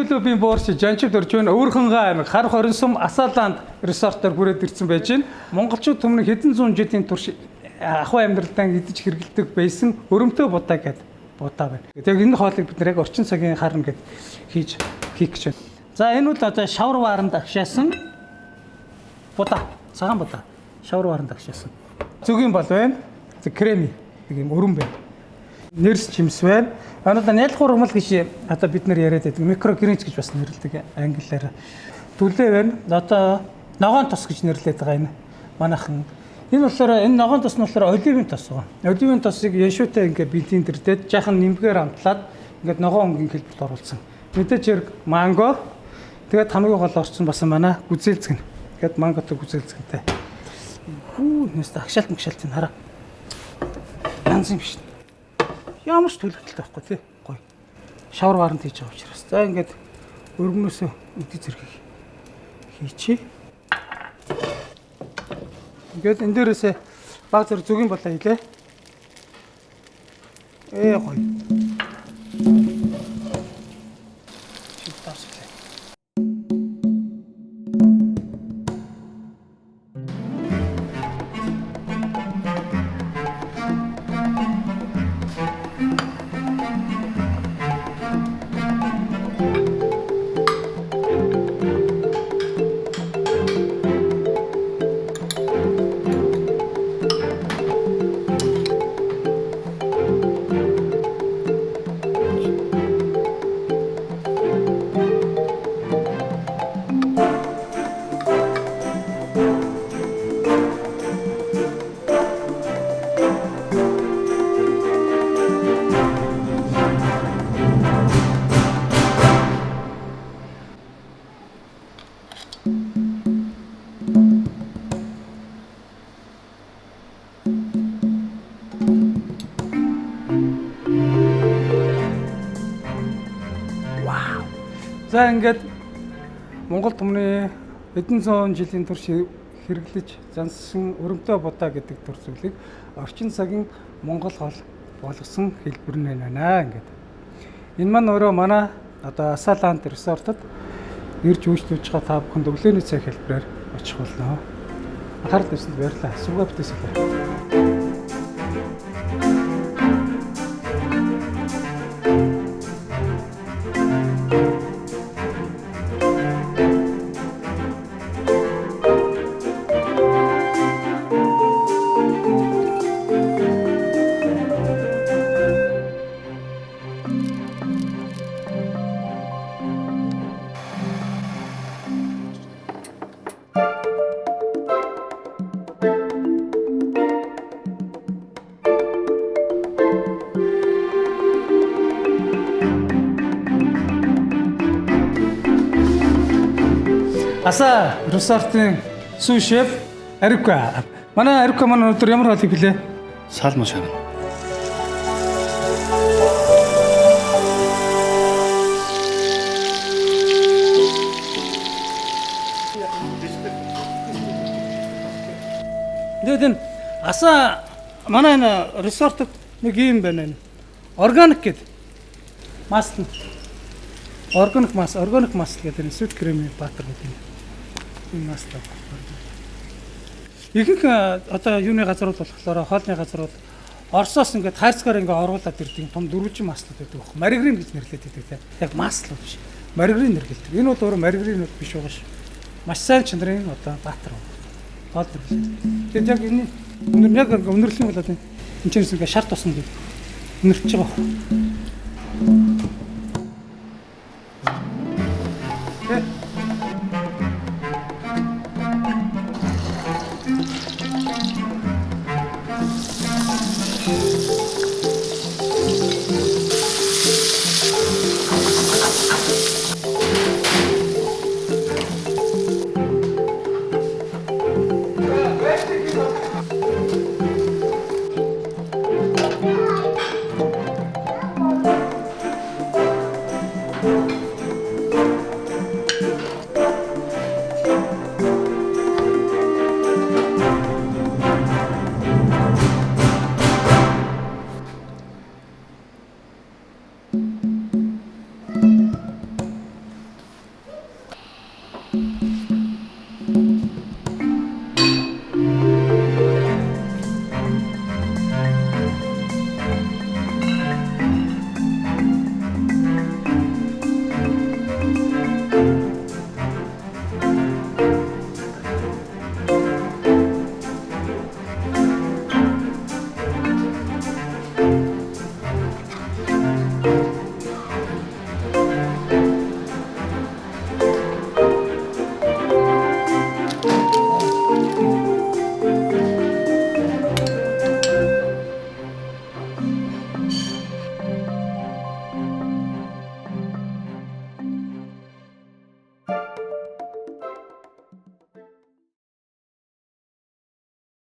клубын боорч жанчид орж байна. Өөрхөнгөө аймаг хар хорин сум Асааланд resort-оор хүрээд ирсэн байж байна. Монголчууд өмнө хэдэн зуун жилийн турш ахуй амьдралдаа идэж хэрэглэдэг байсан өрөмтөө будаа гэдэг будаа байна. Тэгээд энэ хоолыг бид яг орчин цагийн харна гэд хийх гэж байна. За энэ бол одоо шавар вааранд агшаасан будаа, цагаан будаа. Шавар вааранд агшаасан. Зүгийн бол байна. Креми нэг юм өрөм байна. Нэрс чимс байна. Анаа нялх ургамал гэж одоо бид нар яриад байдаг. Микрогринч гэж бас нэрлэдэг англиар. Түлээ байна. Одоо ногоон тос гэж нэрлэдэг байгаа энэ. Манайхан. Энэ болохоор энэ ногоон тос нь болохоор оливын тос байна. Оливын тосыг яшуутай ингээ блендердээд жаахан нэмгээр амтлаад ингээд ногоон өнгийн хэлбэрт оруулсан. Мэдээж хэрэг манго. Тэгээд хамгийн гол орсон бас манай гүзээлцгэн. Тэгээд манготой гүзээлцгэнтэй. Нэстэ агшаалт магшаалт энэ хараа. Янз юм биш. Ямар ч төлөвлөлттэй байхгүй тий. Гоё. Шавар вааранд хийж байгаа учраас. За ингээд өргөнөөсөө үдий зэргийг хийчихье. Ингээд энэ дээрээсээ баг зэрэг зүгийн болоо хийлээ. Гоё. За ингээд Монгол түмний хэдэн зуун жилийн турш хэрэглэж зансан өрөмтөө будаа гэдэг төр зүйлийг орчин цагийн Монгол хоол болгосон хэлбэр нь байна ингээд. Энэ маань өөрөө манай одоо Асааланд resort-од ирж үйлчлүүлж байгаа та бүхэнд өглөөний цай хэлбэрээр очих болно. Анхаарал тавьсанд баярлалаа. Сүргээ бүтээсэй. Аса resort-ын сүү шеф Ариука. Манай Ариука маань өнөөдөр ямар хоолыг билээ? Салмон шарна. Тэгээд энэ аса манай энэ resort-д нэг юм байна. Органик гэдэг. Масл. Органик масл гэдэг энэ sweet creamy butter гэдэг. Энэ масл. Ихэнх одоо юуны газар болохоор хоолны газар бол Оросоос ингээд хайрцгаар ингээд оруулаад ирдэг том дөрвөлжин маслууд байдаг баг. Маргарин гэж нэрлэдэг тийм. Яг масл биш. Маргарин нэрлэдэг. Энэ бол өөрөө маргарин биш байгаа ш. Маш сайн чанарын одоо баатар баг. Хоол нэрлэдэг. Тэгээд яг энэ яг өнөрлөн болоод энэ чинь ингээд шар тусна гэдэг. Өнөрч байгаа баг.